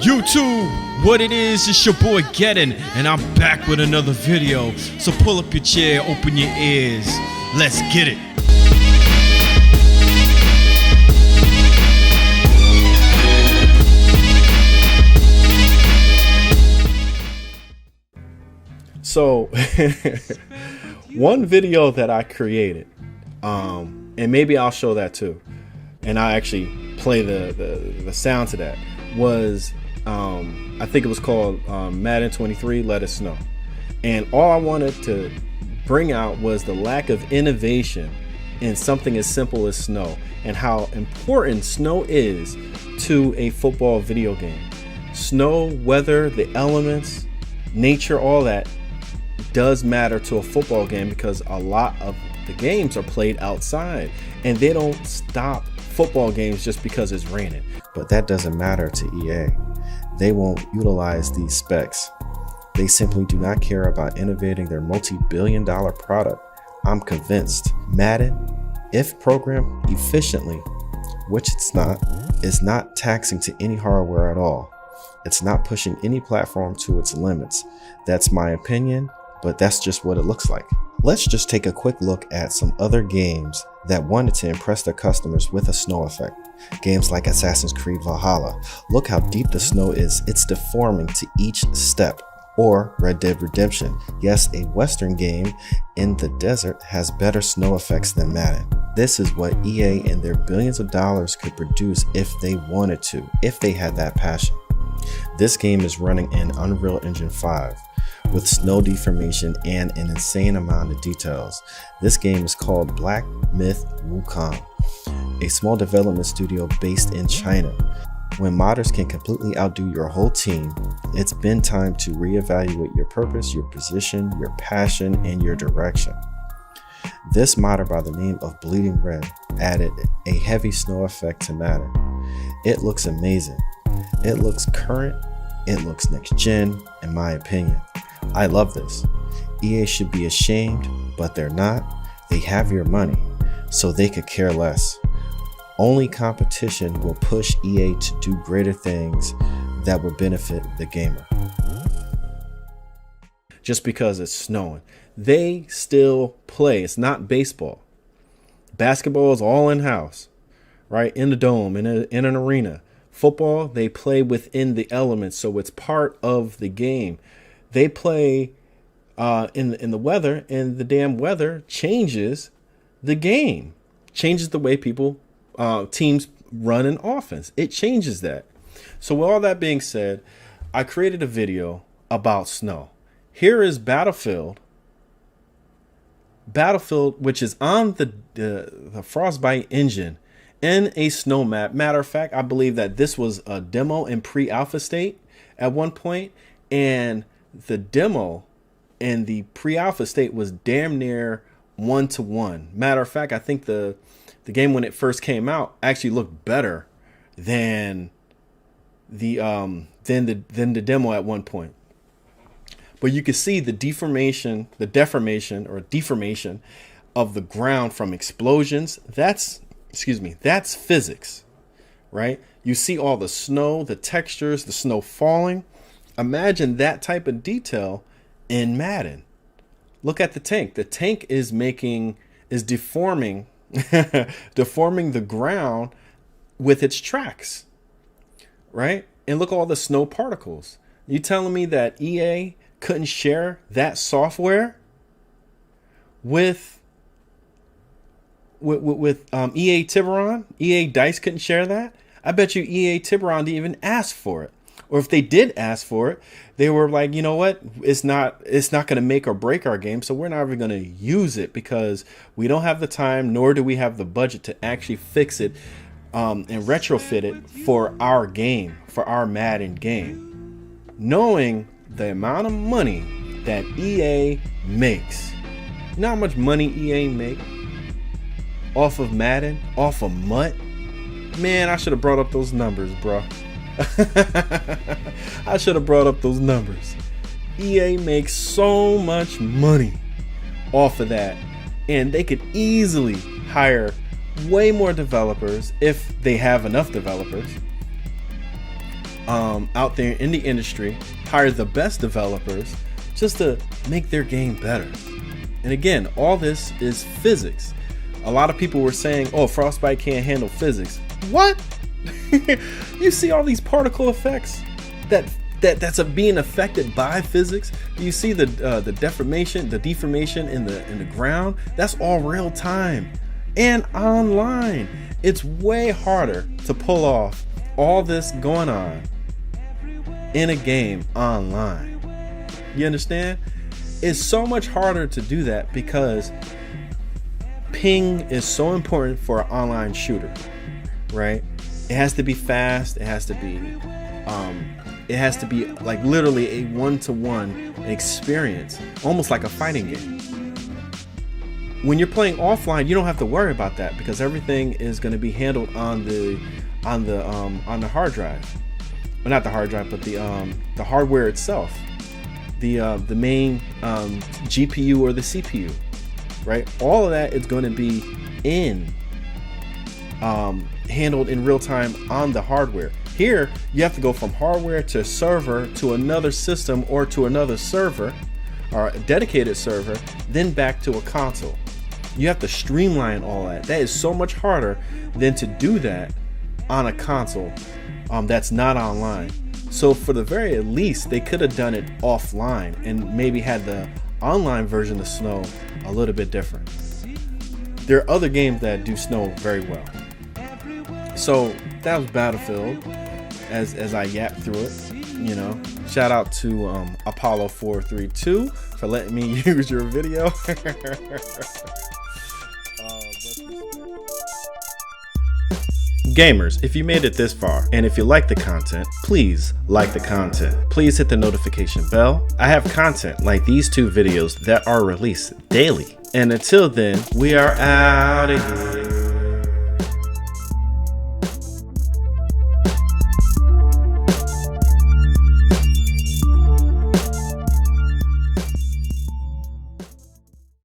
YouTube, what it is, it's your boy Gettin, and I'm back with another video. So pull up your chair, open your ears, let's get it. So one video that I created, and maybe I'll show that too, and I actually play the sound to that, was I think it was called Madden 23 Let It Snow. And all I wanted to bring out was the lack of innovation in something as simple as snow, and how important snow is to a football video game. Snow, weather, the elements, nature, all that does matter to a football game, because a lot of the games are played outside, and they don't stop football games just because it's raining. But that doesn't matter to EA. They won't utilize these specs. They simply do not care about innovating their multi-billion-dollar product. I'm convinced Madden, if programmed efficiently, which it's not, is not taxing to any hardware at all. It's not pushing any platform to its limits. That's my opinion, but that's just what it looks like. Let's just take a quick look at some other games that wanted to impress their customers with a snow effect. Games like Assassin's Creed Valhalla. Look how deep the snow is. It's deforming to each step. Or Red Dead Redemption. Yes, a Western game in the desert has better snow effects than Madden. This is what EA and their billions of dollars could produce if they wanted to, if they had that passion. This game is running in Unreal Engine 5 with snow deformation and an insane amount of details. This game is called Black Myth Wukong, a small development studio based in China. When modders can completely outdo your whole team, it's been time to reevaluate your purpose, your position, your passion, and your direction. This modder by the name of Bleeding Red added a heavy snow effect to Madden. It looks amazing. It looks current. It looks next gen, in my opinion. I love this. EA should be ashamed, but they're not. They have your money, so they could care less. Only competition will push EA to do greater things that will benefit the gamer. Just because it's snowing, they still play. It's not baseball. Basketball is all in-house, right? In the dome, in an arena. Football, they play within the elements, so it's part of the game. They play in the weather, and the damn weather changes the game, changes the way people teams run an offense. It changes that. So with all that being said, I created a video about snow. Here is Battlefield, which is on the Frostbite engine in a snow map. Matter of fact, I believe that this was a demo in pre-alpha state at one point, and the demo and the pre-alpha state was damn near 1-to-1. Matter of fact, I think the game when it first came out actually looked better than the demo at one point. But you can see the deformation of the ground from explosions. That's physics, right? You see all the snow, the textures, the snow falling. Imagine that type of detail in Madden. Look at the tank. The tank is deforming deforming the ground with its tracks, right? And look at all the snow particles. You telling me that EA couldn't share that software with EA Tiburon? EA Dice couldn't share that? I bet you EA Tiburon didn't even ask for it. Or if they did ask for it, they were like, you know what? It's not going to make or break our game, so we're not even going to use it because we don't have the time, nor do we have the budget to actually fix it and retrofit it for our game, for our Madden game. Knowing the amount of money that EA makes. You know how much money EA make off of Madden, off of MUT? Man, I should have brought up those numbers, bro. I should have brought up those numbers. EA makes so much money off of that, and they could easily hire way more developers if they have enough developers out there in the industry, hire the best developers just to make their game better. And again, all this is physics. A lot of people were saying, oh, Frostbite can't handle physics. What? You see all these particle effects that's being affected by physics. You see the deformation in the ground. That's all real time and online. It's way harder to pull off all this going on in a game online. You understand? It's so much harder to do that because ping is so important for an online shooter, right? It has to be fast. It has to be like literally a one-to-one experience, almost like a fighting game. When you're playing offline, you don't have to worry about that because everything is going to be handled on the hard drive. Well, not the hard drive, but the hardware itself, the main GPU or the CPU, right? All of that is going to be handled in real time on the hardware. Here, you have to go from hardware to server to another system or to another server or a dedicated server, then back to a console. You have to streamline all that. That is so much harder than to do that on a console that's not online. So for the very least, they could have done it offline and maybe had the online version of Snow a little bit different. There are other games that do Snow very well. So that was Battlefield as I yapped through it. You know, shout out to Apollo 432 for letting me use your video. Gamers, if you made it this far, and if you like the content, please like the content. Please hit the notification bell. I have content like these 2 videos that are released daily. And until then, we are out of here.